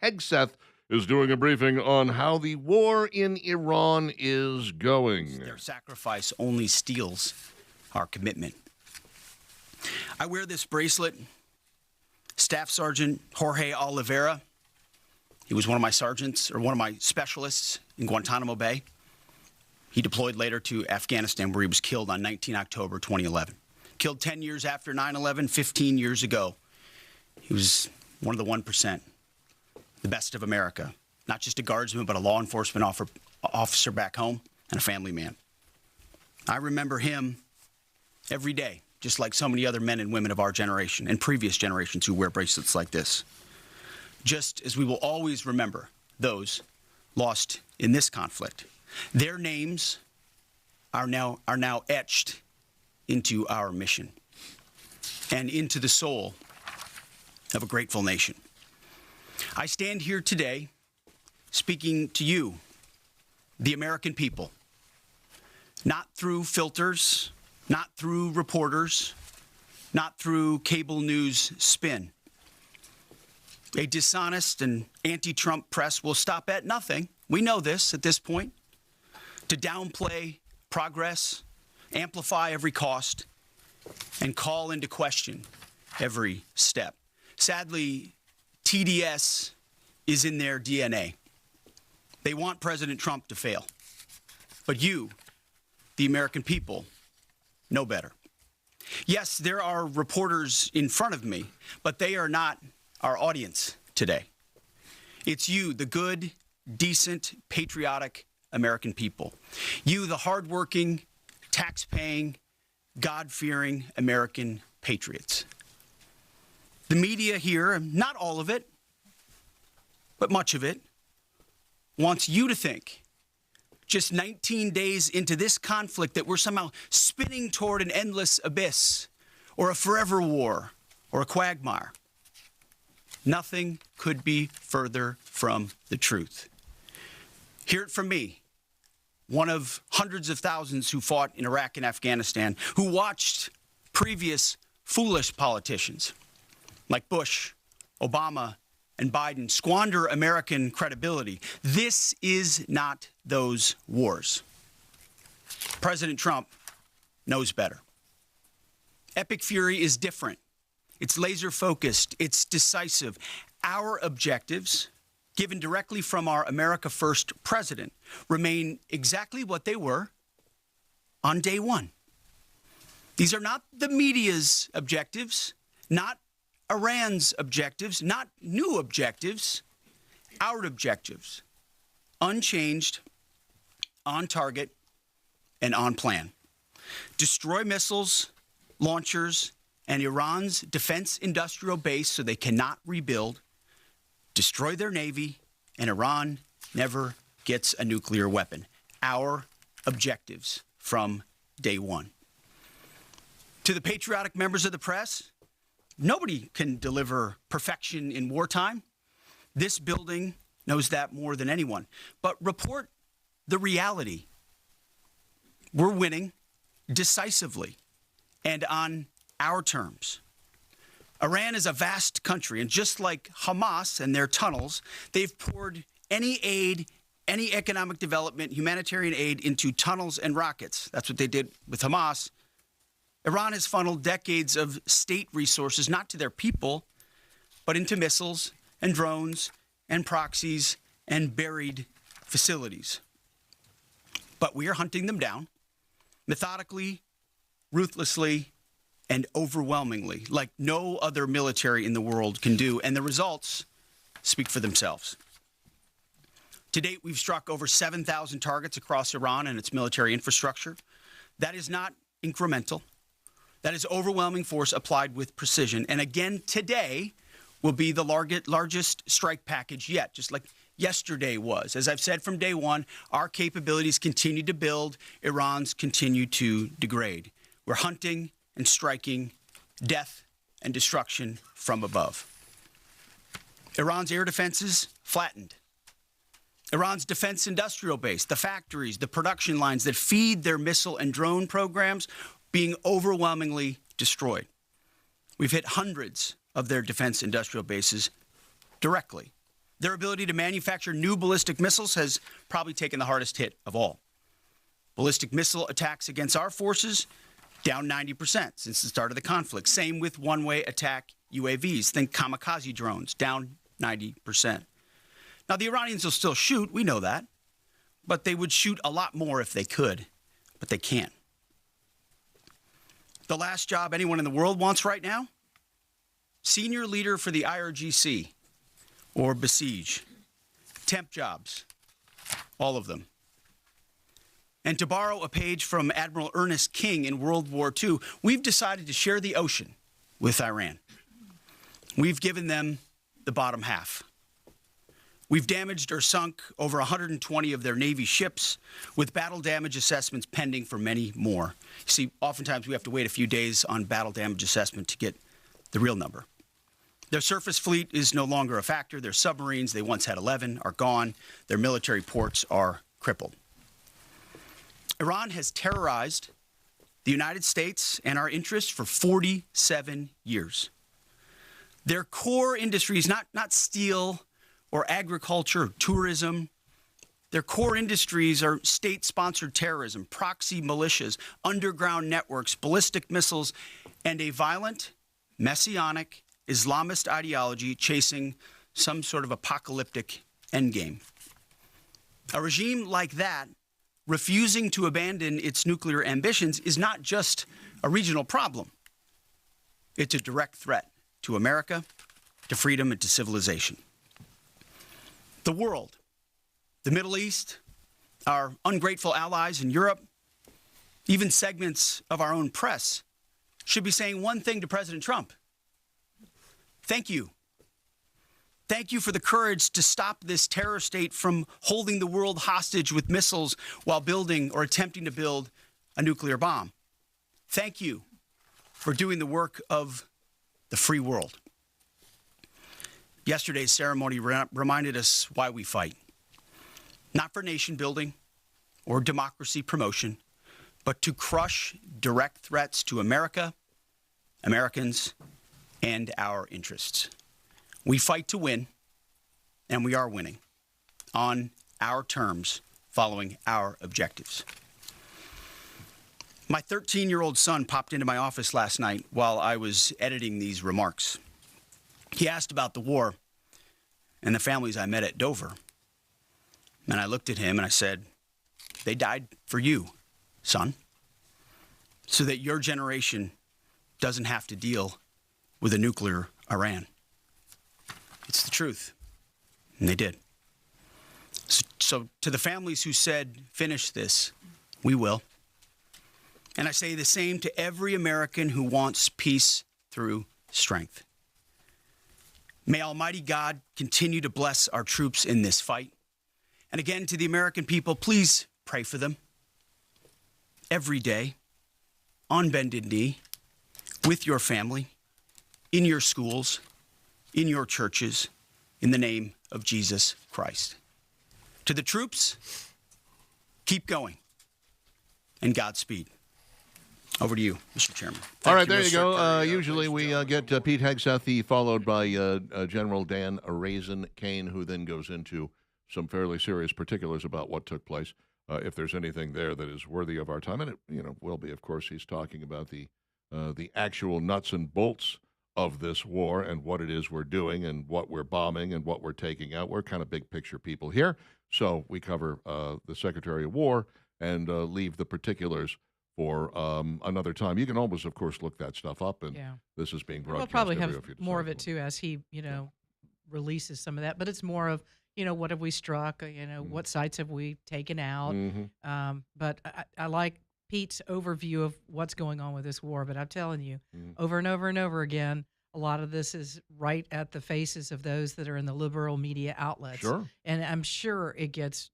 Hegseth is doing a briefing on how the war in Iran is going. Their sacrifice only steals our commitment. I wear this bracelet. Staff Sergeant Jorge Oliveira, he was one of my sergeants, or one of my specialists in Guantanamo Bay. He deployed later to Afghanistan, where he was killed on 19 October 2011. Killed 10 years after 9/11, 15 years ago. He was one of the 1%, the best of America. Not just a guardsman, but a law enforcement officer back home and a family man. I remember him every day, just like so many other men and women of our generation and previous generations who wear bracelets like this. Just as we will always remember those lost in this conflict. Their names are now etched into our mission and into the soul of a grateful nation. I stand here today speaking to you, the American people, not through filters, not through reporters, not through cable news spin. A dishonest and anti-Trump press will stop at nothing. We know this at this point. To downplay progress, amplify every cost, and call into question every step. Sadly, TDS is in their DNA. They want President Trump to fail. But you, the American people, know better. Yes, there are reporters in front of me, but they are not our audience today. It's you, the good, decent, patriotic American people. You, the hardworking, tax-paying, God-fearing American patriots. The media here, not all of it, but much of it, wants you to think, just 19 days into this conflict, that we're somehow spinning toward an endless abyss or a forever war or a quagmire. Nothing could be further from the truth. Hear it from me, one of hundreds of thousands who fought in Iraq and Afghanistan, who watched previous foolish politicians like Bush, Obama, and Biden squander American credibility. This is not those wars. President Trump knows better. Epic Fury is different. It's laser-focused. It's decisive. Our objectives, given directly from our America First president, remain exactly what they were on day one. These are not the media's objectives, not Iran's objectives, not new objectives, our objectives, unchanged, on target, and on plan. Destroy missiles, launchers, and Iran's defense industrial base so they cannot rebuild, destroy their navy, and Iran never gets a nuclear weapon. Our objectives from day one. To the patriotic members of the press, nobody can deliver perfection in wartime. This building knows that more than anyone. But report the reality. We're winning decisively and on our terms. Iran is a vast country, and just like Hamas and their tunnels, they've poured any aid, any economic development, humanitarian aid into tunnels and rockets. That's what they did with Hamas. Iran has funneled decades of state resources, not to their people, but into missiles and drones and proxies and buried facilities. But we are hunting them down methodically, ruthlessly, and overwhelmingly, like no other military in the world can do. And the results speak for themselves. To date, we've struck over 7,000 targets across Iran and its military infrastructure. That is not incremental. That is overwhelming force applied with precision. And again, today will be the largest strike package yet, just like yesterday was. As I've said from day one, our capabilities continue to build. Iran's continue to degrade. We're hunting and striking death and destruction from above. Iran's air defenses flattened. Iran's defense industrial base, the factories, the production lines that feed their missile and drone programs, being overwhelmingly destroyed. We've hit hundreds of their defense industrial bases directly, Their ability to manufacture new ballistic missiles has probably taken the hardest hit of all. Ballistic missile attacks against our forces down 90% since the start of the conflict. Same with one-way attack UAVs. Think kamikaze drones, down 90%. Now, the Iranians will still shoot, we know that, but they would shoot a lot more if they could, but they can't. The last job anyone in the world wants right now? Senior leader for the IRGC or Besiege. Temp jobs, all of them. And to borrow a page from Admiral Ernest King in World War II, we've decided to share the ocean with Iran. We've given them the bottom half. We've damaged or sunk over 120 of their Navy ships, with battle damage assessments pending for many more. You see, oftentimes we have to wait a few days on battle damage assessment to get the real number. Their surface fleet is no longer a factor. Their submarines, they once had 11, are gone. Their military ports are crippled. Iran has terrorized the United States and our interests for 47 years. Their core industries, not steel or agriculture or tourism, their core industries are state-sponsored terrorism, proxy militias, underground networks, ballistic missiles, and a violent, messianic, Islamist ideology chasing some sort of apocalyptic endgame. A regime like that, refusing to abandon its nuclear ambitions, is not just a regional problem. It's a direct threat to America, to freedom, and to civilization. The world, the Middle East, our ungrateful allies in Europe, even segments of our own press should be saying one thing to President Trump. Thank you. Thank you for the courage to stop this terror state from holding the world hostage with missiles while building or attempting to build a nuclear bomb. Thank you for doing the work of the free world. Yesterday's ceremony reminded us why we fight. Not for nation building or democracy promotion, but to crush direct threats to America, Americans, and our interests. We fight to win, and we are winning on our terms, following our objectives. My 13-year-old son popped into my office last night while I was editing these remarks. He asked about the war and the families I met at Dover. And I looked at him and I said, they died for you, son, so that your generation doesn't have to deal with a nuclear Iran. It's the truth. And they did. So to the families who said, finish this, we will. And I say the same to every American who wants peace through strength. May Almighty God continue to bless our troops in this fight. And again, to the American people, please pray for them every day, on bended knee, with your family, in your schools, in your churches, in the name of Jesus Christ. To the troops, keep going, and Godspeed. Over to you, Mr. Chairman. All right, there you go. Usually we get Pete Hegseth, followed by General Dan Raisin Kane, who then goes into some fairly serious particulars about what took place. If there's anything there that is worthy of our time, and it will be, of course. He's talking about the actual nuts and bolts of this war and what it is we're doing and what we're bombing and what we're taking out. We're kind of big picture people here, so we cover the Secretary of War and leave the particulars for another time. You can always, of course, look that stuff up, and this is being broadcast. We'll probably have more of it too as he, releases some of that. But it's more of, what have we struck? What sites have we taken out? Mm-hmm. But I like Pete's overview of what's going on with this war. But I'm telling you, over and over and over again, a lot of this is right at the faces of those that are in the liberal media outlets. Sure. And I'm sure it gets,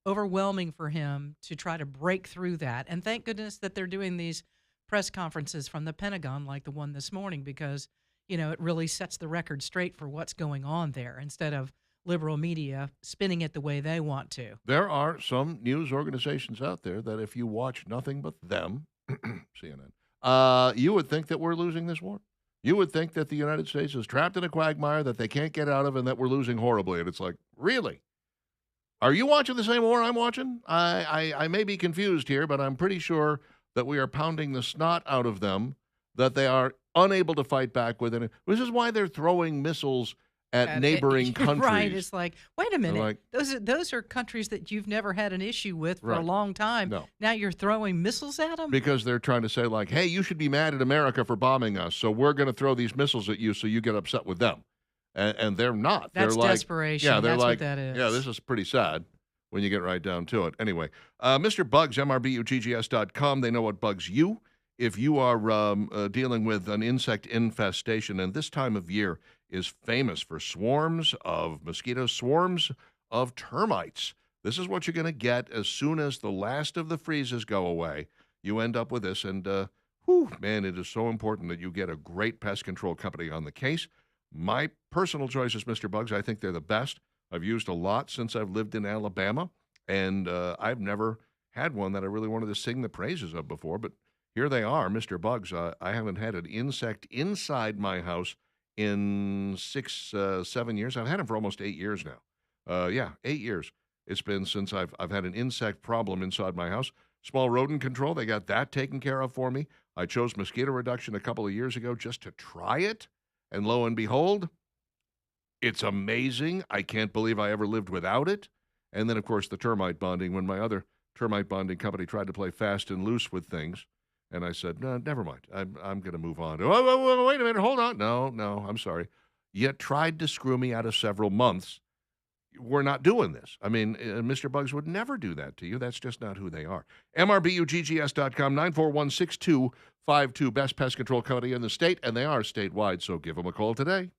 overwhelming for him to try to break through that. And thank goodness that they're doing these press conferences from the Pentagon like the one this morning, because, it really sets the record straight for what's going on there instead of liberal media spinning it the way they want to. There are some news organizations out there that if you watch nothing but them, CNN, you would think that we're losing this war. You would think that the United States is trapped in a quagmire that they can't get out of and that we're losing horribly. And it's like, really? Are you watching the same war I'm watching? I may be confused here, but I'm pretty sure that we are pounding the snot out of them, that they are unable to fight back with it. This is why they're throwing missiles at neighboring countries. Right. It's like, wait a minute. like- those are countries that you've never had an issue with for a Right. long time. No. Now you're throwing missiles at them? Because they're trying to say, like, hey, you should be mad at America for bombing us, so we're going to throw these missiles at you so you get upset with them. And they're not. That's they're like, desperation. Yeah, they're That's what like, that is. yeah, this is pretty sad when you get right down to it. Anyway, Mr. Bugs, MRBUGGS.com, they know what bugs you. If you are dealing with an insect infestation, and this time of year is famous for swarms of mosquitoes, swarms of termites. This is what you're going to get as soon as the last of the freezes go away. You end up with this, and man, it is so important that you get a great pest control company on the case. My personal choice is Mr. Bugs. I think they're the best. I've used a lot since I've lived in Alabama, and I've never had one that I really wanted to sing the praises of before, but here they are, Mr. Bugs. I haven't had an insect inside my house in 7 years. I've had them for almost 8 years now. 8 years. It's been since I've had an insect problem inside my house. Small rodent control, they got that taken care of for me. I chose mosquito reduction a couple of years ago just to try it, and lo and behold, it's amazing. I can't believe I ever lived without it. And then, of course, the termite bonding, when my other termite bonding company tried to play fast and loose with things. And I said, no, never mind. I'm going to move on. Oh, wait a minute. Hold on. No, I'm sorry. You tried to screw me out of several months. We're not doing this. I mean, Mr. Bugs would never do that to you. That's just not who they are. MRBUGGS.com, 941-6252, best pest control company in the state, and they are statewide, so give them a call today.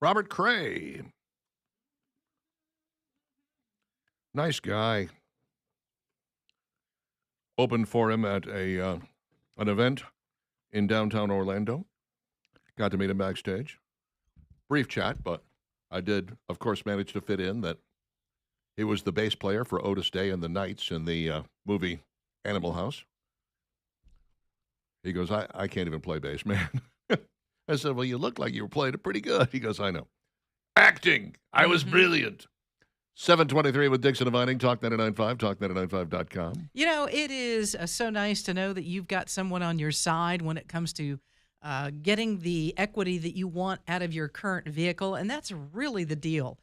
Robert Cray. Nice guy. Opened for him at an event in downtown Orlando. Got to meet him backstage. Brief chat, but I did, of course, manage to fit in that he was the bass player for Otis Day and the Knights in the movie Animal House. He goes, I can't even play bass, man. I said, well, you look like you were playing it pretty good. He goes, I know. Acting. I was brilliant. 723 with Dixon and Vining, Talk 99.5, talk995.com. You know, it is so nice to know that you've got someone on your side when it comes to getting the equity that you want out of your current vehicle, and that's really the deal.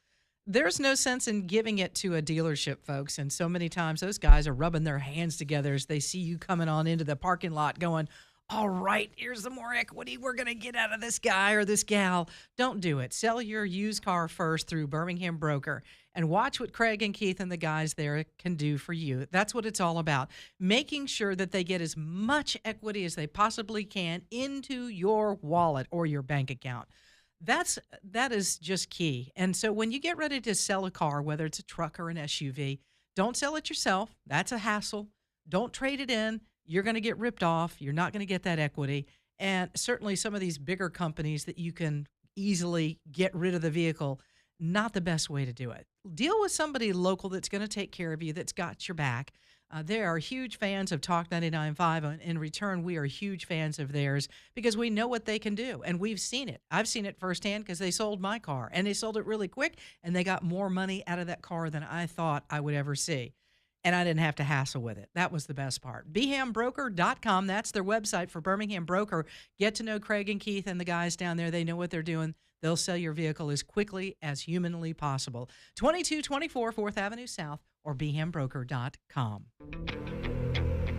There's no sense in giving it to a dealership, folks, and so many times those guys are rubbing their hands together as they see you coming on into the parking lot going, all right, here's the more equity we're going to get out of this guy or this gal. Don't do it. Sell your used car first through Birmingham Broker and watch what Craig and Keith and the guys there can do for you. That's what it's all about, making sure that they get as much equity as they possibly can into your wallet or your bank account. That is just key. And so when you get ready to sell a car, whether it's a truck or an SUV, don't sell it yourself. That's a hassle. Don't trade it in. You're going to get ripped off. You're not going to get that equity. And certainly some of these bigger companies that you can easily get rid of the vehicle, not the best way to do it. Deal with somebody local that's going to take care of you, that's got your back. They are huge fans of Talk 99.5. And in return, we are huge fans of theirs because we know what they can do. And we've seen it. I've seen it firsthand because they sold my car. And they sold it really quick. And they got more money out of that car than I thought I would ever see. And I didn't have to hassle with it. That was the best part. BHAMBroker.com. That's their website for Birmingham Broker. Get to know Craig and Keith and the guys down there. They know what they're doing. They'll sell your vehicle as quickly as humanly possible. 2224 4th Avenue South or BHAMBroker.com.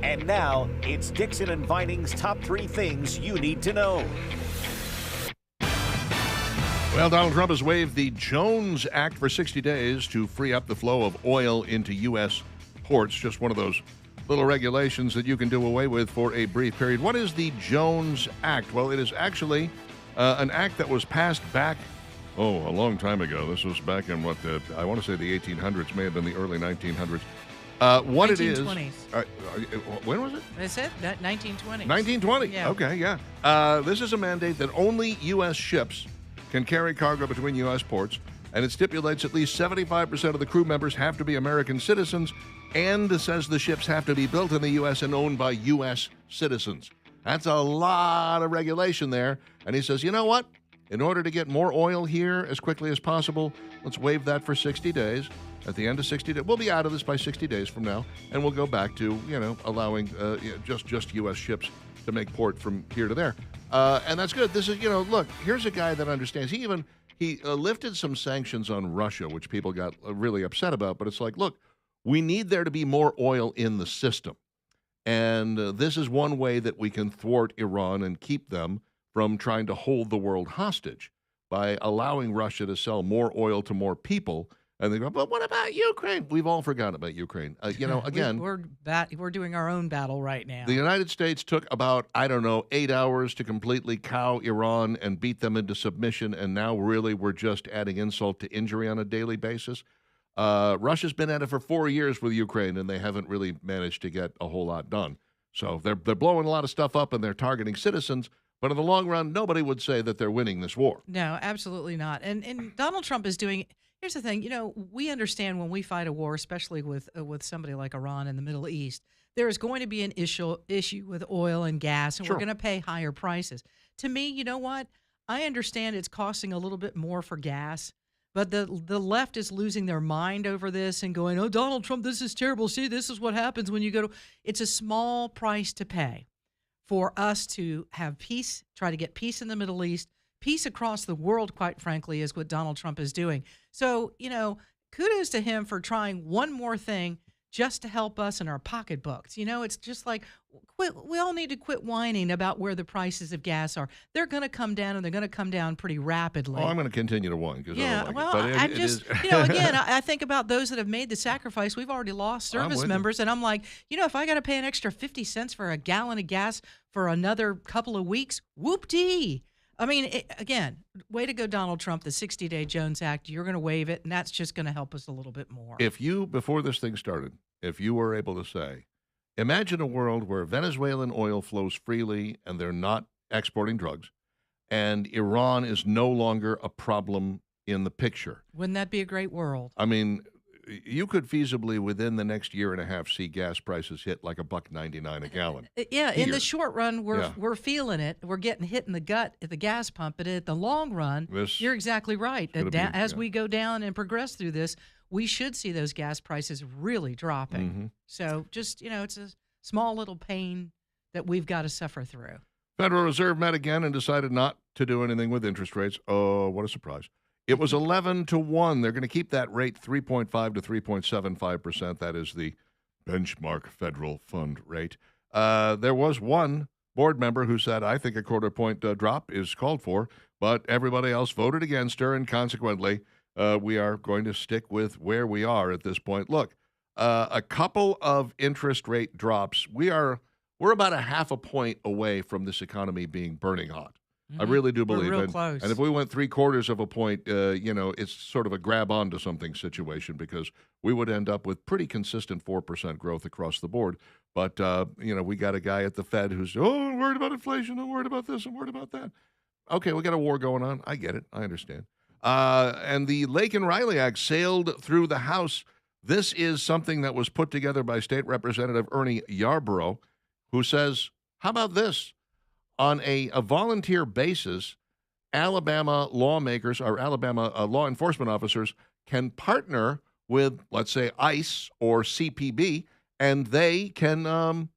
And now, it's Dixon and Vining's top 3 things you need to know. Well, Donald Trump has waived the Jones Act for 60 days to free up the flow of oil into U.S. ports. Just one of those little regulations that you can do away with for a brief period. What is the Jones Act? Well, it is actually an act that was passed back, a long time ago. This was back in I want to say the 1800s, may have been the early 1900s. What 1920s. it is... when was it? They said that 1920s. 1920. Yeah. Okay, yeah. This is a mandate that only U.S. ships can carry cargo between U.S. ports, and it stipulates at least 75% of the crew members have to be American citizens, and it says the ships have to be built in the U.S. and owned by U.S. citizens. That's a lot of regulation there. And he says, you know what? In order to get more oil here as quickly as possible, let's waive that for 60 days. At the end of 60 days, we'll be out of this by 60 days from now, and we'll go back to, allowing just U.S. ships to make port from here to there. And that's good. This is, look, here's a guy that understands. He lifted some sanctions on Russia, which people got really upset about. But it's like, look, we need there to be more oil in the system. And this is one way that we can thwart Iran and keep them from trying to hold the world hostage by allowing Russia to sell more oil to more people. And they go, but what about Ukraine? We've all forgotten about Ukraine. Again, we're doing our own battle right now. The United States took about, 8 hours to completely cow Iran and beat them into submission, and now really we're just adding insult to injury on a daily basis. Russia's been at it for 4 years with Ukraine, and they haven't really managed to get a whole lot done. So they're blowing a lot of stuff up, and they're targeting citizens. But in the long run, nobody would say that they're winning this war. No, absolutely not. And Donald Trump is doing. Here's the thing. We understand when we fight a war, especially with somebody like Iran in the Middle East, there is going to be an issue with oil and gas, and Sure. we're going to pay higher prices. To me, you know what? I understand it's costing a little bit more for gas, but the left is losing their mind over this and going, oh, Donald Trump, this is terrible. See, this is what happens when you go to. It's a small price to pay for us to have peace, try to get peace in the Middle East, peace across the world, quite frankly, is what Donald Trump is doing. So, kudos to him for trying one more thing just to help us in our pocketbooks. It's just like, we all need to quit whining about where the prices of gas are. They're going to come down, and they're going to come down pretty rapidly. Oh, I'm going to continue to whine because I don't like well, it. But again, I think about those that have made the sacrifice. We've already lost service members, and I'm like, if I got to pay an extra 50 cents for a gallon of gas for another couple of weeks, whoop-dee. I mean, again, way to go, Donald Trump, the 60-day Jones Act. You're going to waive it, and that's just going to help us a little bit more. If you, before this thing started, if you were able to say, imagine a world where Venezuelan oil flows freely and they're not exporting drugs, and Iran is no longer a problem in the picture. Wouldn't that be a great world? I mean, you could feasibly, within the next year and a half, see gas prices hit like $1.99 a gallon. Yeah, in Here. the short run, we're Yeah. we're feeling it. We're getting hit in the gut at the gas pump. But at the long run, This you're exactly right. gonna be- As yeah. we go down and progress through this, we should see those gas prices really dropping. Mhm. So just, it's a small little pain that we've got to suffer through. Federal Reserve met again and decided not to do anything with interest rates. Oh, what a surprise. It was 11-1. They're going to keep that rate 3.5 to 3.75%. That is the benchmark federal fund rate. There was one board member who said, I think a quarter point drop is called for, but everybody else voted against her, and consequently, we are going to stick with where we are at this point. Look, a couple of interest rate drops. We're about a half a point away from this economy being burning hot. I really do We're believe real it. close. And if we went 3/4 of a point, it's sort of a grab onto something situation because we would end up with pretty consistent 4% growth across the board. But, we got a guy at the Fed who's, I'm worried about inflation. I'm worried about this. I'm worried about that. Okay, we got a war going on. I get it. I understand. And the Lake and Riley Act sailed through the House. This is something that was put together by State Representative Ernie Yarborough, who says, how about this? On a volunteer basis, Alabama lawmakers or Alabama law enforcement officers can partner with, let's say, ICE or CPB, and they can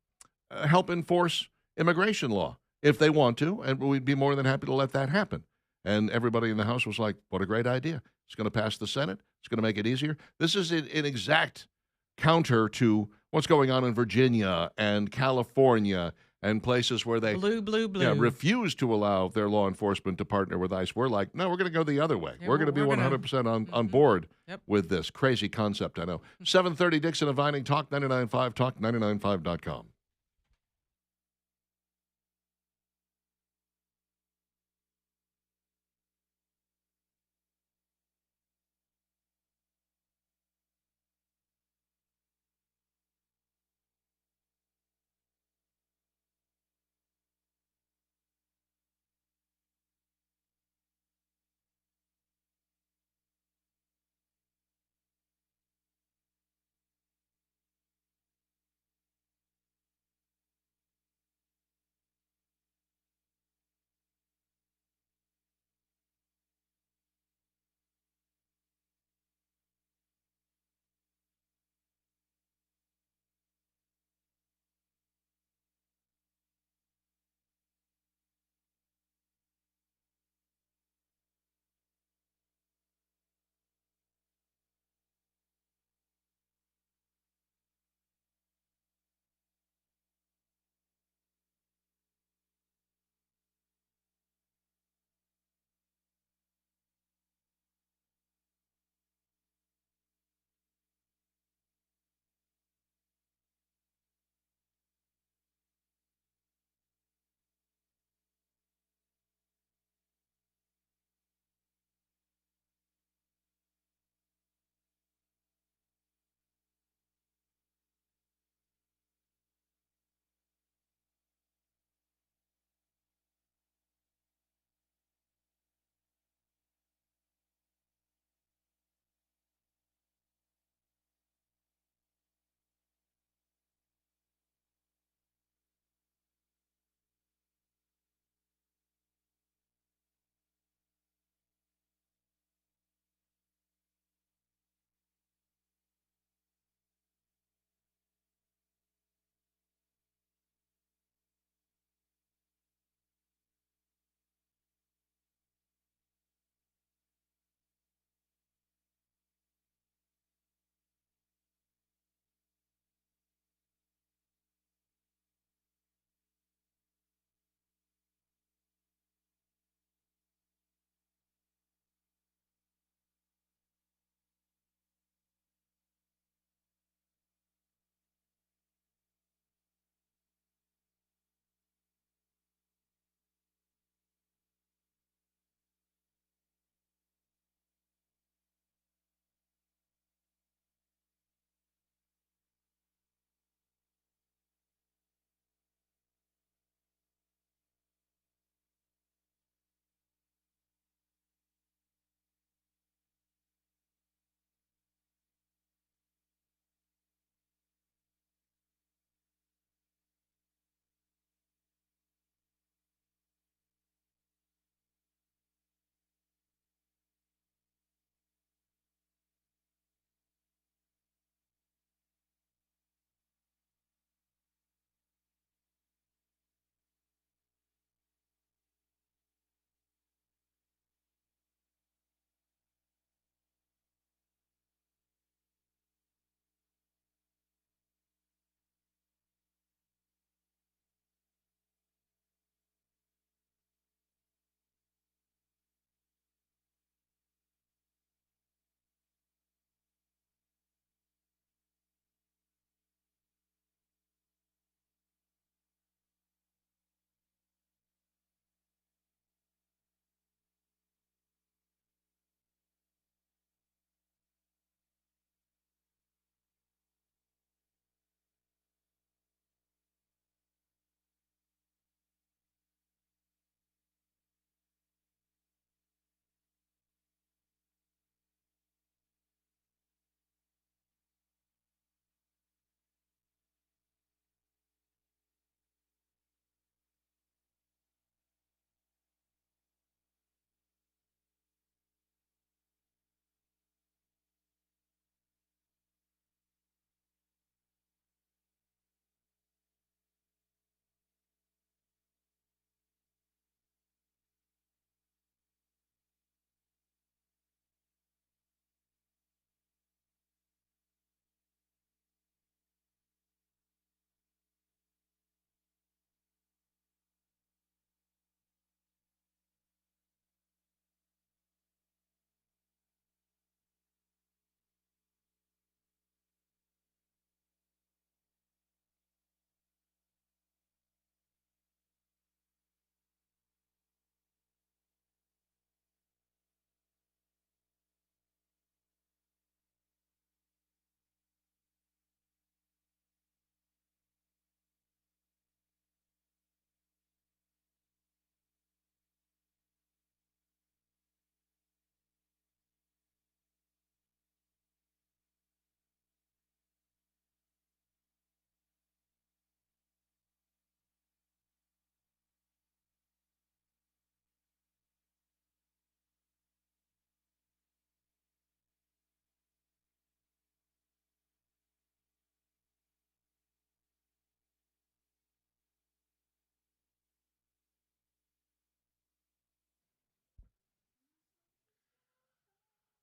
help enforce immigration law if they want to, and we'd be more than happy to let that happen. And everybody in the House was like, what a great idea. It's going to pass the Senate. It's going to make it easier. This is an exact counter to what's going on in Virginia and California and places where they Blue. refuse to allow their law enforcement to partner with ICE. We're like, no, we're going to go the other way. Yeah, we're going to be we're gonna- 100% on board Yep. with this crazy concept, I know. 7:30 Dixon and Vining, Talk 99.5, talk995.com.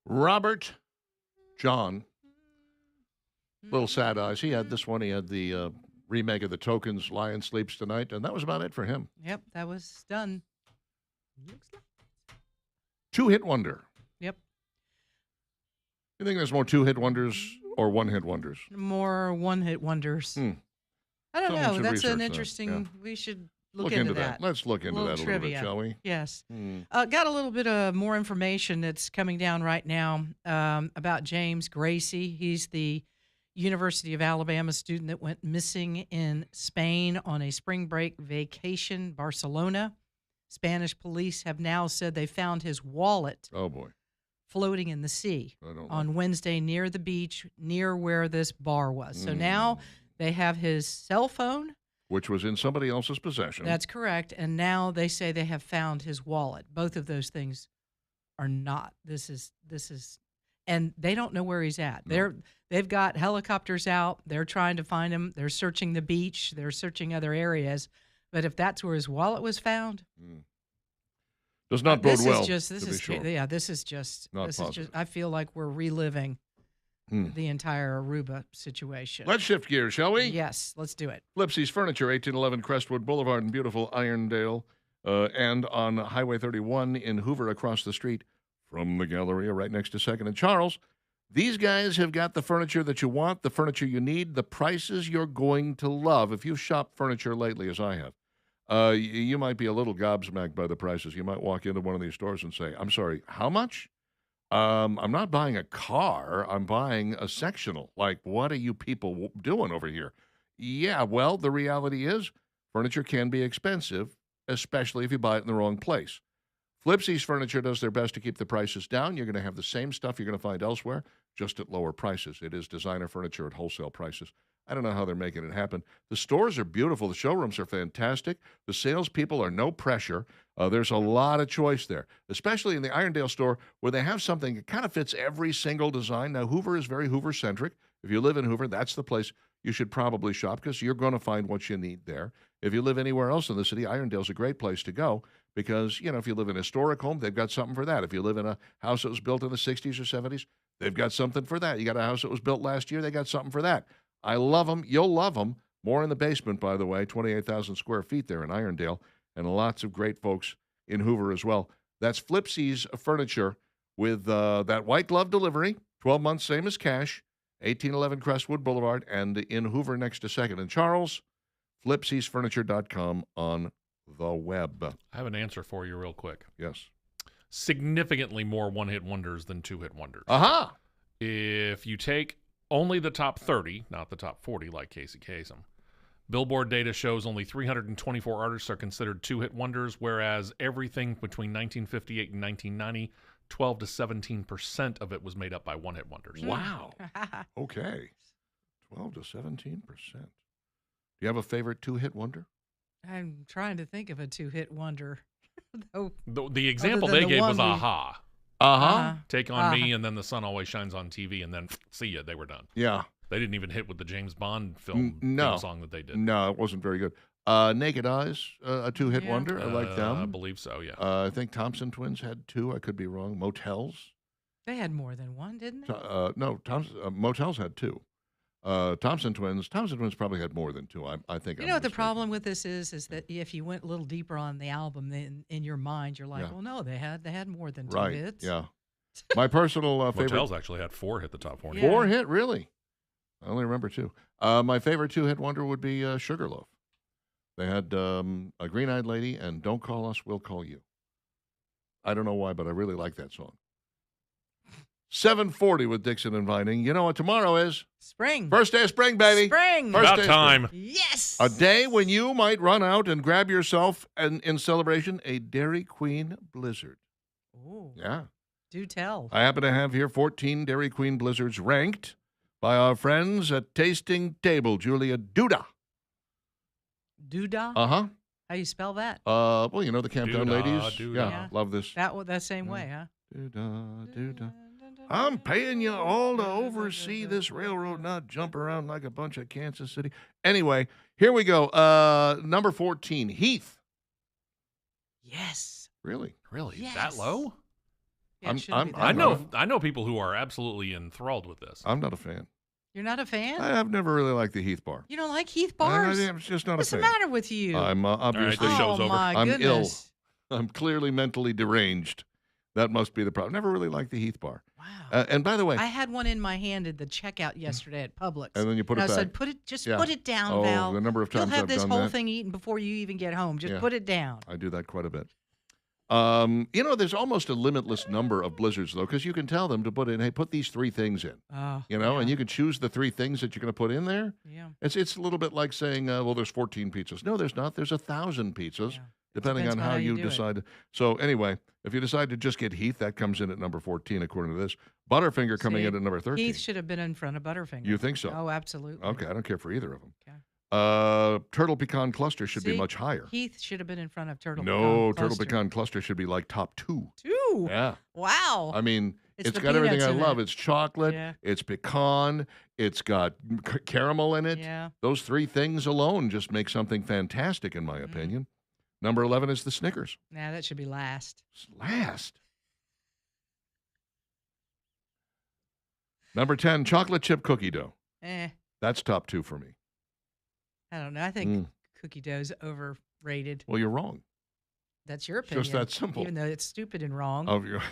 Robert John, little sad eyes. He had this one. He had the remake of the Tokens, Lion Sleeps Tonight, and that was about it for him. Yep, that was done. Two-hit wonder. Yep. You think there's more two-hit wonders or one-hit wonders? More one-hit wonders. I don't Someone know. should That's research an that, interesting. yeah. We should look into that. Let's look into Little that a little bit, trivia. shall we? Yes. Hmm. Got a little bit of more information that's coming down right now about James Gracie. He's the University of Alabama student that went missing in Spain on a spring break vacation, Barcelona. Spanish police have now said they found his wallet Oh, boy. floating in the sea I don't know. on Wednesday near the beach, near where this bar was. So now they have his cell phone. Which was in somebody else's possession. That's correct. And now they say they have found his wallet. Both of those things are not. This is, and they don't know where he's at. No. They've got helicopters out. They're trying to find him. They're searching the beach. They're searching other areas. But if that's where his wallet was found, Does not bode this well. is just, to this be is, sure. yeah, this is just, Not this is positive. just, I feel like we're reliving the entire Aruba situation. Let's shift gears, shall we? Yes, let's do it. Flipsy's Furniture, 1811 Crestwood Boulevard in beautiful Irondale, and on Highway 31 in Hoover across the street from the Galleria right next to 2nd and Charles. These guys have got the furniture that you want, the furniture you need, the prices you're going to love. If you've shopped furniture lately, as I have, you might be a little gobsmacked by the prices. You might walk into one of these stores and say, I'm sorry, how much? I'm not buying a car. I'm buying a sectional. Like, what are you people doing over here? Yeah, well, the reality is furniture can be expensive, especially if you buy it in the wrong place. Flipsy's Furniture does their best to keep the prices down. You're going to have the same stuff you're going to find elsewhere, just at lower prices. It is designer furniture at wholesale prices. I don't know how they're making it happen. The stores are beautiful. The showrooms are fantastic. The salespeople are no pressure. There's a lot of choice there, especially in the Irondale store where they have something that kind of fits every single design. Now, Hoover is very Hoover-centric. If you live in Hoover, that's the place you should probably shop because you're going to find what you need there. If you live anywhere else in the city, Irondale's a great place to go because, you know, if you live in a historic home, they've got something for that. If you live in a house that was built in the 60s or 70s, they've got something for that. You got a house that was built last year, they got something for that. I love them. You'll love them. More in the basement, by the way, 28,000 square feet there in Irondale, and lots of great folks in Hoover as well. That's Flipsy's Furniture with that white glove delivery, 12 months, same as cash, 1811 Crestwood Boulevard, and in Hoover next to 2nd and Charles, flipsysfurniture.com on the web. I have an answer for you real quick. Yes. Significantly more one-hit wonders than two-hit wonders. Aha! If you take only the top 30, not the top 40 like Casey Kasem, Billboard data shows only 324 artists are considered two-hit wonders, whereas everything between 1958 and 1990, 12 to 17% of it was made up by one-hit wonders. Wow. Okay. 12 to 17%. Do you have a favorite two-hit wonder? I'm trying to think of a two-hit wonder. Though, The example than they the gave one was we- Aha. Uh-huh. Take on Me, and then The Sun Always Shines on TV, and then see ya, they were done. Yeah. They didn't even hit with the James Bond film No. theme song that they did. No, it wasn't very good. Naked Eyes, a two-hit Yeah. wonder. I like them. I believe so, yeah. I think Thompson Twins had two. I could be wrong. Motels. they had more than one, didn't they? No, Motels had two. Thompson Twins probably had more than two. I think. You I'm know what the mistaken. problem with this is that if you went a little deeper on the album, then in your mind you're like, Yeah. well, no, they had more than two Right. hits. Yeah. My personal favorite. Motels actually had 4 hit the top 40. Yeah. 4 hit, really? I only remember 2. My favorite two-hit wonder would be Sugarloaf. They had a Green-Eyed Lady and Don't Call Us, We'll Call You. I don't know why, but I really like that song. 7:40 with Dixon and Vining. You know what tomorrow is? Spring. First day of spring, baby. Spring. First About day of time. Yes. A day when you might run out and grab yourself, in celebration, a Dairy Queen Blizzard. Ooh, Yeah. do tell. I happen to have here 14 Dairy Queen Blizzards ranked by our friends at Tasting Table, Julia Duda. Doodah. Uh-huh. How you spell that? Well, you know the Camptown Doodah, ladies. doodah. Yeah, Yeah. love this. That same way, huh? Doodah, doodah. I'm paying you all to oversee this railroad, not jump around like a bunch of Kansas City. Anyway, here we go. Number 14, Heath. Yes. Really? Really? Yes. That low? Yeah, I'm- it shouldn't be I'm- that I long. know people who are absolutely enthralled with this. I'm not a fan. You're not a fan? I've never really liked the Heath bar. You don't like Heath bars? I'm just not What's a the fan. matter with you? I'm obviously the show's oh over. my I'm ill. goodness! I'm clearly mentally deranged. That must be the problem. Never really liked the Heath bar. Wow. And by the way, I had one in my hand at the checkout yesterday at Publix. and then you put And it I back. said, put it, Yeah. put it down, Oh, Val. the number of You'll times have I've this done whole that. thing eaten before you even get home. Just Yeah. put it down. I do that quite a bit. There's almost a limitless number of blizzards though, because you can tell them to put in, hey, put these 3 things in. Oh, And you can choose the 3 things that you're going to put in there. yeah. It's a little bit like saying, well, there's 14 pizzas. No, there's not. There's 1,000 pizzas, Yeah. depending Depends on on how how you you do it. decide. So anyway, if you decide to just get Heath, that comes in at number 14 according to this. Butterfinger coming See, in at number 13. Heath should have been in front of Butterfinger. You think so? Oh, absolutely. Okay, I don't care for either of them. Okay. Turtle pecan cluster should be See, much higher. Heath should have been in front of Turtle No, Pecan turtle Cluster. pecan cluster should be like top 2. Two. Yeah. Wow. I mean, It's it's the got everything I peanuts in love. it. It's chocolate, Yeah. it's pecan, it's got caramel in it. Yeah. Those 3 things alone just make something fantastic, in my Mm-hmm. opinion. Number 11 is the Snickers. Nah, that should be last. It's last. Number 10, chocolate chip cookie dough. That's top 2 for me. I don't know. I think Mm. cookie dough's overrated. Well, you're wrong. That's your It's opinion. just that simple. Even though it's stupid and wrong. Of your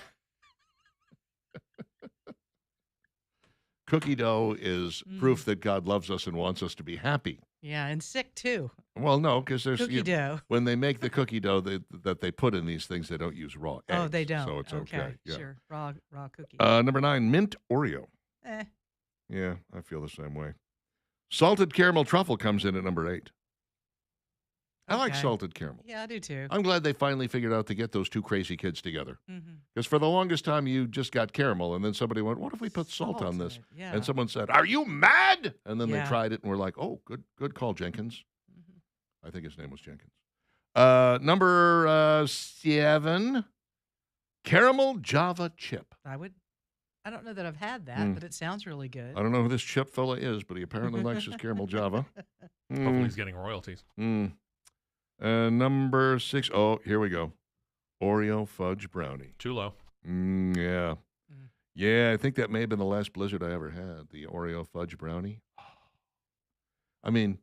cookie dough is Mm. proof that God loves us and wants us to be happy. Yeah, and sick too. Well, no, because there's Cookie dough. when they make the cookie dough that they put in these things, they don't use raw eggs. Oh, they don't. So it's okay. Yeah. Sure. Raw cookie. Number 9, mint Oreo. Eh. Yeah, I feel the same way. Salted caramel truffle comes in at number 8. I like Okay. salted caramel. Yeah, I do too. I'm glad they finally figured out to get those 2 crazy kids together. Mm-hmm. Because for the longest time, you just got caramel, and then somebody went, "What if we put salt on this?" Yeah. And someone said, "Are you mad?" And then they Yeah. tried it and were like, "Oh, good call, Jenkins." Mhm. I think his name was Jenkins. Number 7, caramel Java chip. I don't know that I've had that, Mm. but it sounds really good. I don't know who this chip fella is, but he apparently likes his caramel Java. Hopefully he's getting royalties. Number 6. Oh, here we go. Oreo fudge brownie. Too low. Yeah. Mm. Yeah, I think that may have been the last blizzard I ever had, the Oreo fudge brownie. I mean,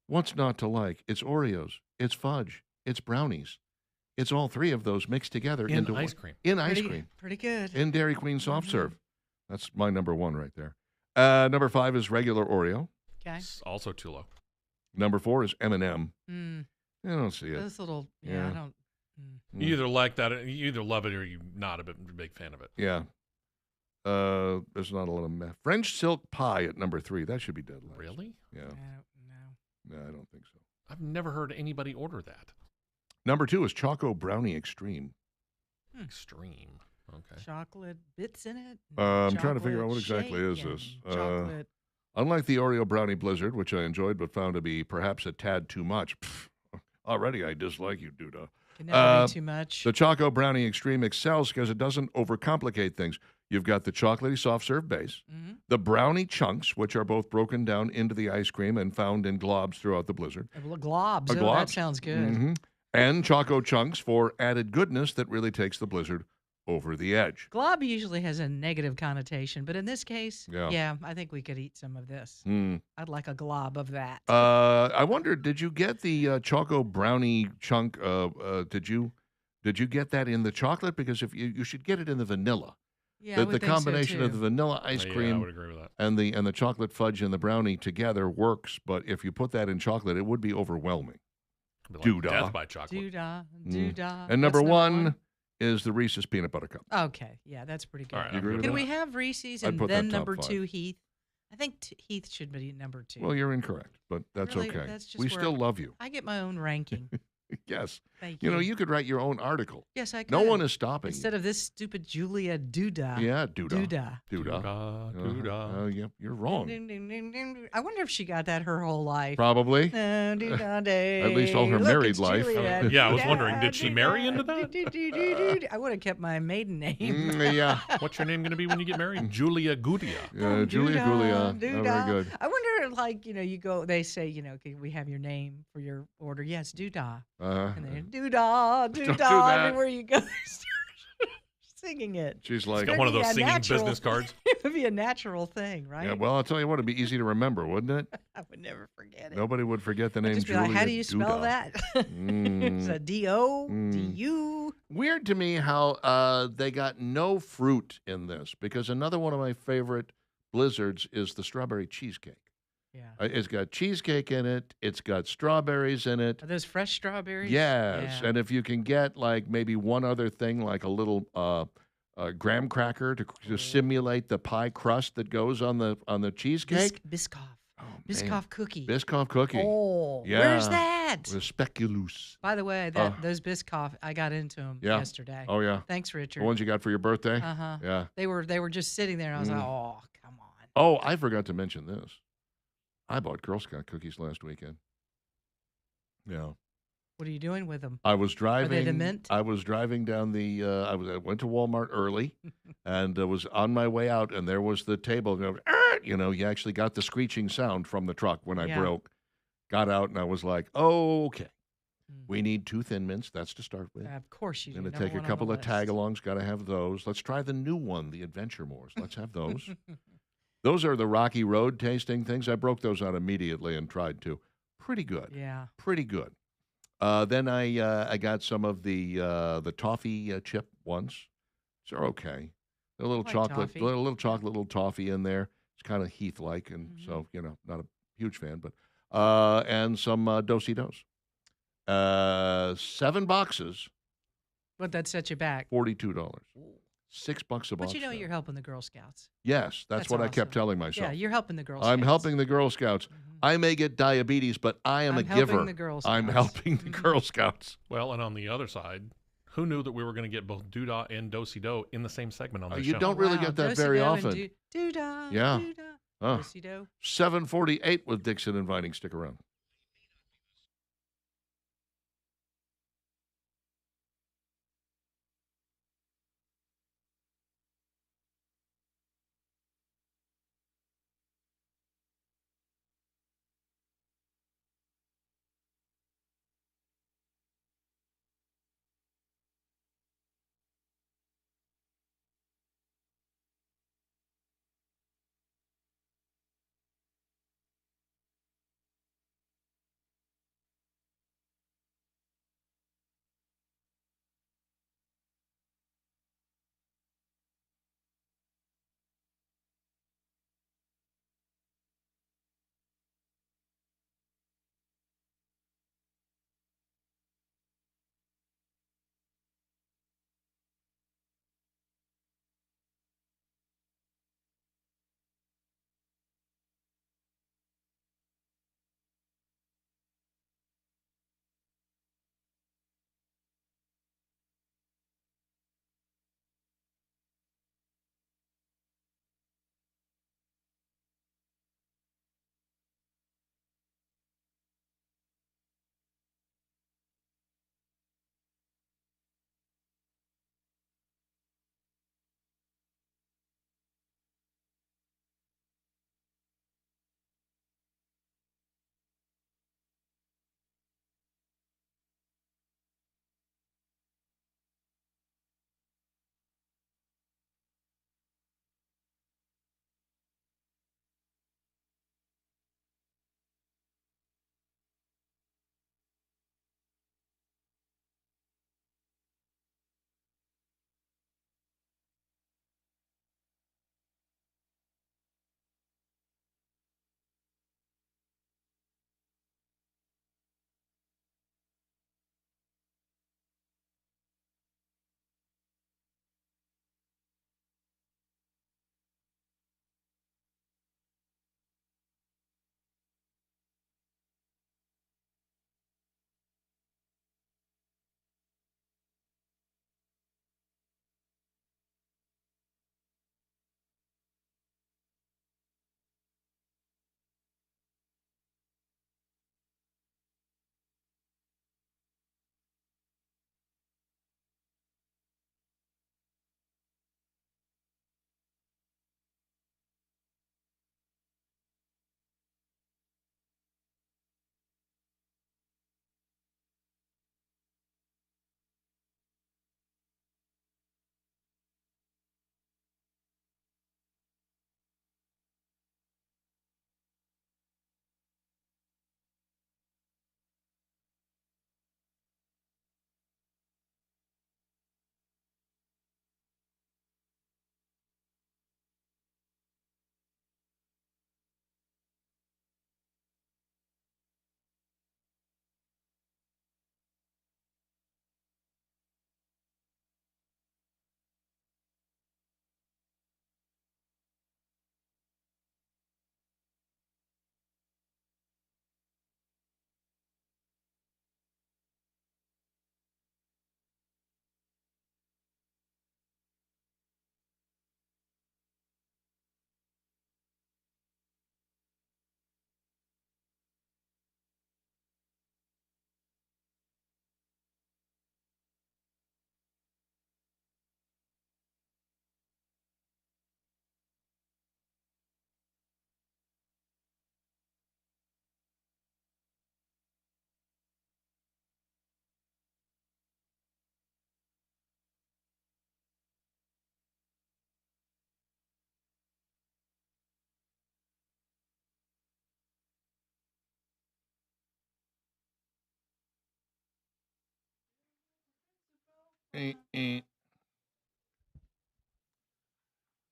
what's not to like? It's Oreos, it's fudge, it's brownies. It's all 3 of those mixed together In into ice one. cream. In ice Pretty- cream. Pretty good. In Dairy Queen soft Mhm. serve. That's my number 1 right there. Number 5 is regular Oreo. Okay. It's also too low. Number 4 is M&M. Mm. I don't see it. Those little, Yeah. I don't. Mm. You either like that, you either love it, or you're not a big fan of it. Yeah. There's not a lot of meth. French silk pie at number 3. That should be dead last. Really? Yeah. I don't know. No, I don't think so. I've never heard anybody order that. Number 2 is Choco Brownie Extreme. Extreme. Okay. Chocolate bits in it. I'm trying to figure out what chocolate exactly is shake this. and Chocolate. Unlike the Oreo Brownie Blizzard, which I enjoyed but found to be perhaps a tad too much. Pff, already I dislike you, Duda. Can never be too much. The Choco Brownie Extreme excels because it doesn't overcomplicate things. You've got the chocolatey soft serve base, Mm-hmm. the brownie chunks, which are both broken down into the ice cream and found in globs throughout the blizzard. Globs. A Oh, that globs. sounds good. Mhm. And Choco chunks for added goodness that really takes the blizzard over the edge. Glob usually has a negative connotation, but in this case, Yeah. I think we could eat some of this. Mm. I'd like a glob of that. I wonder, did you get the Choco Brownie chunk? Did you get that in the chocolate? Because if you should get it in the vanilla. Yeah, I would The think so, combination of the too. vanilla ice Yeah, I cream would agree with that. and the chocolate fudge and the brownie together works, but if you put that in chocolate, it would be overwhelming. It'd be like Doodah. Death by chocolate. Doodah, Mm. doodah. And number That's one is the Reese's peanut butter cup. Okay, yeah, that's pretty good. All right, You agree with Can that? we have Reese's I'd and put that then top number 5. 2 Heath? I think Heath should be number 2. Well, you're incorrect, but that's Really? okay. That's just We where still love you. I get my own ranking. Yes. Thank you. You know, you could write your own article. Yes, I could. No one is stopping Instead of this stupid Julia Doodah. you. Yeah, Doodah. Doodah. Doodah. Doodah. Oh, yep, you're wrong. Ding, ding, ding, ding, ding. I wonder if she got that her whole life. Probably. At least all her married life. Yeah, I was wondering, did she marry into that? I would have kept my maiden name. Yeah. What's your name going to be when you get married? Julia Gudia. Julia Gulia. Oh, very good. I wonder, like, you go, they say, can we have your name for your order? Yes, Doodah. Uh-huh. And then Doodah, do Doodah, that. everywhere you go. singing it. She's like, Got one of be those a singing natural- business cards. It would be a natural thing, right? yeah, well, I'll tell you what, it'd be easy to remember, wouldn't it? I would never forget it. Nobody would forget the name I'd just be Julia like, how do you spell Duda. that? Mm. Is that D-O? Mm. D-U? Weird to me how they got no fruit in this, because another one of my favorite blizzards is the strawberry cheesecake. Yeah. It's got cheesecake in it. It's got strawberries in it. Are those fresh strawberries? Yes, Yeah. and if you can get like maybe one other thing, like a little graham cracker to simulate the pie crust that goes on the cheesecake. Biscoff. Oh, man. Biscoff cookie. Biscoff cookie. Oh, Yeah. where's that? With speculoos. By the way, those Biscoff, I got into them Yeah. yesterday. Oh yeah, Thanks, Richard. the ones you got for your birthday. Uh-huh. Yeah. They were just sitting there, and I was like, oh, come on. Oh, I forgot to mention this. I bought Girl Scout cookies last weekend. Yeah. What are you doing with them? I was driving. the mint? I was driving down the. I went to Walmart early, and was on my way out, and there was the table. You actually got the screeching sound from the truck when I Yeah. broke. Got out, and I was like, okay, Mm. we need 2 Thin Mints. That's to start with. Of course you do. Going to Number take a one on couple the of list. tag-alongs. Got to have those. Let's try the new one, the Adventure Moors. Let's have those. Those are the Rocky Road tasting things. I broke those out immediately and tried to. Pretty good. Yeah. Pretty good. Then I got some of the toffee chip ones. They're okay. A little like chocolate, toffee. little chocolate, little toffee in there. It's kind of Heath-like, and so not a huge fan. But and some Do-si-dos. 7 boxes, But that set you back. $42. $6 a box. But you know now. you're helping the Girl Scouts. Yes, that's That's what I kept awesome. telling myself. Yeah, you're helping the Girl Scouts. I'm helping the Girl Scouts. Mhm. I may get diabetes, but I am I'm a helping giver. the Girl I'm Scouts. helping the Mhm. Girl Scouts. Well, and on the other side, who knew that we were going to get both Doodah and Do-si-do in the same segment on this You show? don't really Wow, get that very do-si-do and often. Do-da, Yeah. do-da, Huh. do-si-do. 7:48 with Dixon and Vining. Stick around.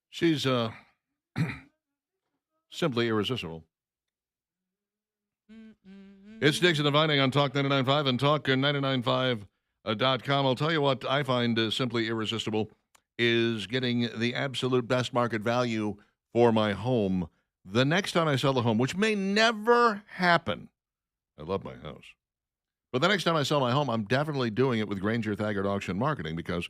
She's simply irresistible. It's Dixon and Vining on Talk 99.5 and Talk995.com. I'll tell you what I find simply irresistible is getting the absolute best market value for my home the next time I sell a home, which may never happen. I love my house. But the next time I sell my home, I'm definitely doing it with Granger Thaggart Auction Marketing because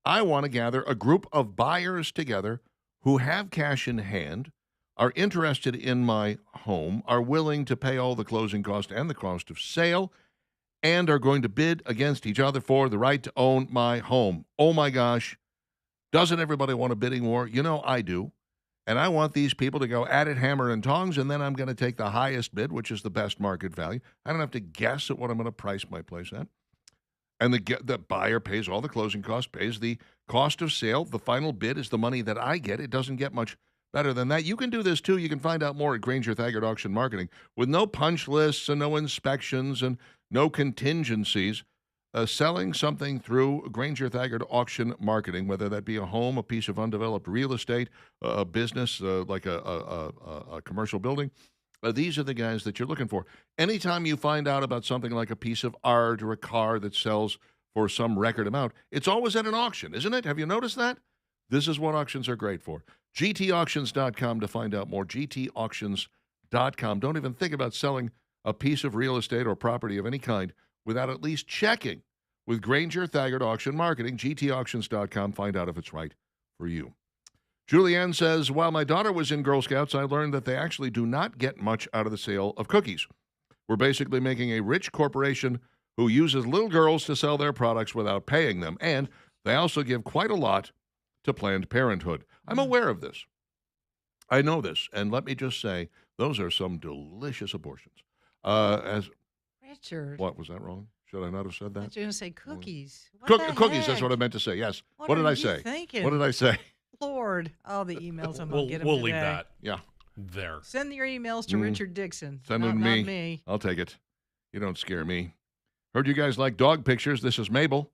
I want to gather a group of buyers together who have cash in hand, are interested in my home, are willing to pay all the closing cost and the cost of sale, and are going to bid against each other for the right to own my home. Oh my gosh, doesn't everybody want a bidding war? You know I do. And I want these people to go at it hammer and tongs, and then I'm going to take the highest bid, which is the best market value. I don't have to guess at what I'm going to price my place at. And the buyer pays all the closing costs, pays the cost of sale. The final bid is the money that I get. It doesn't get much better than that. You can do this too. You can find out more at Granger Thaggart Auction Marketing with no punch lists and no inspections and no contingencies. Selling something through Granger Thaggart Auction Marketing, whether that be a home, a piece of undeveloped real estate, a business like a commercial building. These are the guys that you're looking for. Anytime you find out about something like a piece of art or a car that sells for some record amount, it's always at an auction, isn't it? Have you noticed that? This is what auctions are great for. GTauctions.com to find out more. GTauctions.com. Don't even think about selling a piece of real estate or property of any kind without at least checking with Granger Thaggart Auction Marketing. GTauctions.com. Find out if it's right for you. Julianne says, while my daughter was in Girl Scouts, I learned that they actually do not get much out of the sale of cookies. We're basically making a rich corporation who uses little girls to sell their products without paying them, and they also give quite a lot to Planned Parenthood. I'm aware of this. I know this, and let me just say, those are some delicious abortions. Richard. What, was that wrong? Should I not have said I that? was going to say cookies. What the Cookies, that's heck? what I meant to say, yes. What What did are I you say? thinking? What did I say? Lord, all the emails I'm going to get them We'll today. leave that Yeah, there. Send your emails to Richard Dixon. send not, them to not me. me. I'll take it. You don't scare me. Heard you guys like dog pictures. This is Mabel.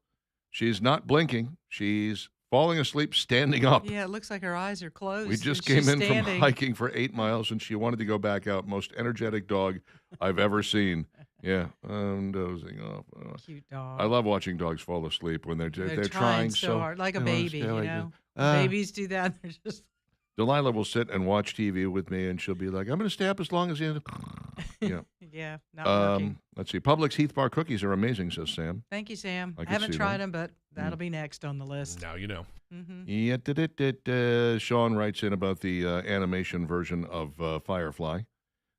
She's not blinking. She's falling asleep standing up. Yeah, it looks like her eyes are closed. We just and came she's in standing. from hiking for 8 miles, and she wanted to go back out. Most energetic dog I've ever seen. Yeah, I'm dozing off. Cute dog. I love watching dogs fall asleep when they're trying so hard, like a they wanna baby, stay you like know. this. Babies do that. They're just Delilah will sit and watch TV with me, and she'll be like, I'm going to stay up as long as you. Yeah. yeah, not working. Let's see. Publix Heath Bar cookies are amazing, says Sam. Thank you, Sam. I I can haven't see tried that. them, but that'll be next on the list. Now you know. Mm-hmm. Sean writes in about the animation version of Firefly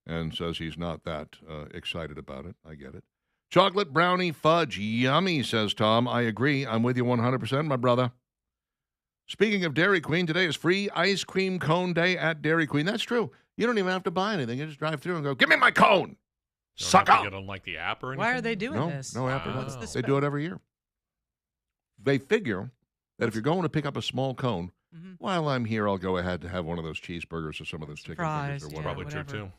and says he's not that excited about it. I get it. Chocolate brownie fudge. Yummy, says Tom. I agree. I'm with you 100%, my brother. Speaking of Dairy Queen, today is free ice cream cone day at Dairy Queen. That's true. You don't even have to buy anything. You just drive through and go, give me my cone. You don't Suck have to up. get on like the app or anything. Why are they doing No, this? no app or What's nothing. the They do it every year. They figure that if you're going to pick up a small cone, Mhm. while I'm here, I'll go ahead and have one of those cheeseburgers or some of those chicken Fries, fingers or yeah, whatever. Probably true whatever. too.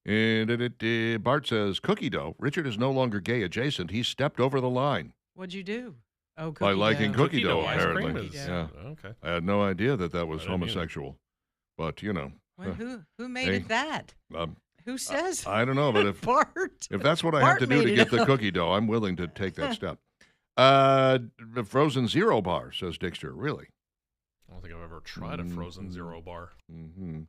And Bart says, cookie dough. Richard is no longer gay adjacent. He stepped over the line. What'd you do? Oh, By cookie liking dough. cookie dough, ice cream apparently. is Yeah. okay. I had no idea that was I didn't either. homosexual. But, you know, Well, who made Hey. it that? um, Who says? I don't know, but if Bart. if that's what I Bart have to do made to it get the up. cookie dough, I'm willing to take that step. The Frozen Zero bar, says Dixter. Really? I don't think I've ever tried a frozen zero bar. Mm-hmm.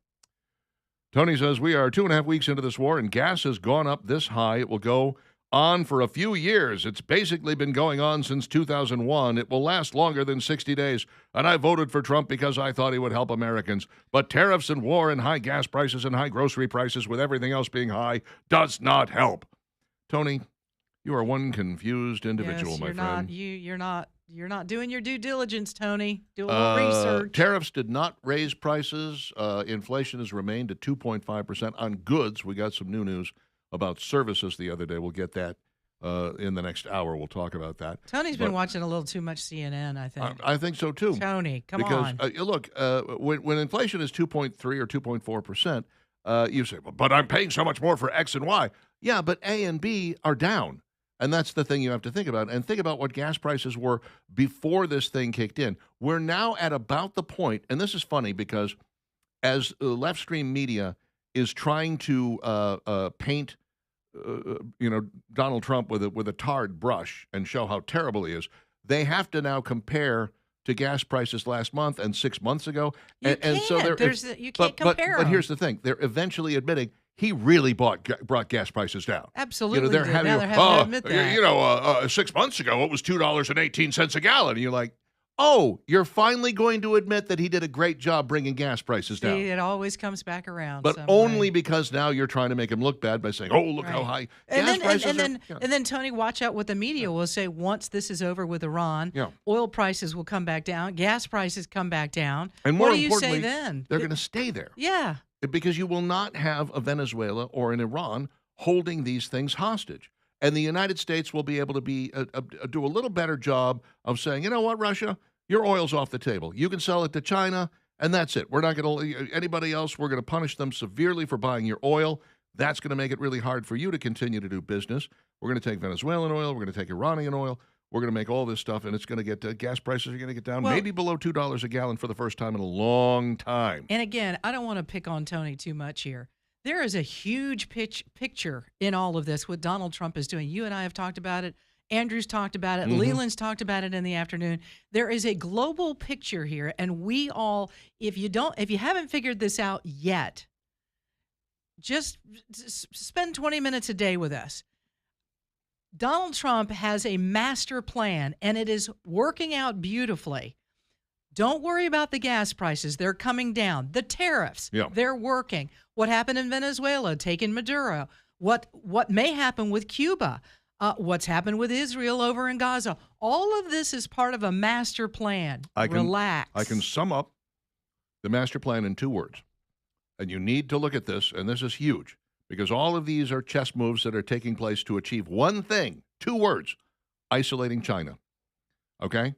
Tony says, we are 2.5 weeks into this war, and gas has gone up this high. It will go on for a few years. It's basically been going on since 2001. It will last longer than 60 days. And I voted for Trump because I thought he would help Americans. But tariffs and war and high gas prices and high grocery prices, with everything else being high, does not help. Tony, you are one confused individual, yes, my you're friend. You're not doing your due diligence, Tony. Do a little research. Tariffs did not raise prices. Inflation has remained at 2.5% on goods. We got some new news about services the other day. We'll get that in the next hour. We'll talk about that. Tony's been but- watching a little too much CNN, I think. I think so, too. Tony, come because, on. look, when inflation is 2.3 or 2.4%, you say, but I'm paying so much more for X and Y. Yeah, but A and B are down. And that's the thing you have to think about. And think about what gas prices were before this thing kicked in. We're now at about the point, and this is funny because as left stream media is trying to paint Donald Trump with a tarred brush and show how terrible he is, they have to now compare to gas prices last month and 6 months ago. You and so can't. You can't compare But them. here's the thing. They're eventually admitting he really brought gas prices down. Absolutely. They're did. having, Now they're having to admit that. 6 months ago it was $2.18 a gallon. And you're like, oh, you're finally going to admit that he did a great job bringing gas prices down. See, it always comes back around. But some only way. because now you're trying to make him look bad by saying, "Oh, look how high gas prices are." And then Tony, watch out what the media will say once this is over with Iran. Yeah. Oil prices will come back down. Gas prices come back down. And more what do you importantly, say then? they're going to stay there Yeah. because you will not have a Venezuela or an Iran holding these things hostage. And the United States will be able to do a little better job of saying, you know what, Russia, your oil's off the table. You can sell it to China, and that's it. We're not going to anybody else. We're going to punish them severely for buying your oil. That's going to make it really hard for you to continue to do business. We're going to take Venezuelan oil. We're going to take Iranian oil. We're going to make all this stuff, and it's going to get gas prices are going to get down maybe below $2 a gallon for the first time in a long time. And again, I don't want to pick on Tony too much here. There is a huge picture in all of this, what Donald Trump is doing. You and I have talked about it. Andrew's talked about it. Leland's talked about it in the afternoon. There is a global picture here, and we all, if you haven't figured this out yet, just spend 20 minutes a day with us. Donald Trump has a master plan, and it is working out beautifully. Don't worry about the gas prices. They're coming down. The tariffs, they're working. What happened in Venezuela, taking Maduro. What may happen with Cuba. What's happened with Israel over in Gaza. All of this is part of a master plan. Relax. I can sum up the master plan in 2 words. And you need to look at this, and this is huge, because all of these are chess moves that are taking place to achieve one thing. 2 words: isolating China. Okay?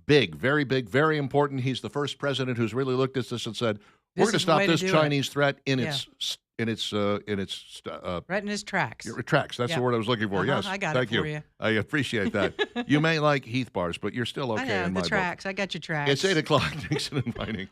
Big, very big, very important. He's the first president who's really looked at this and said, we're going to stop this Chinese threat in its right in his tracks. Tracks. That's the word I was looking for. Yes. I got Thank it for you. I appreciate that. You may like Heath bars, but you're still okay I know, in my the tracks. book. I got your tracks. It's 8 o'clock. Dixon and Vining.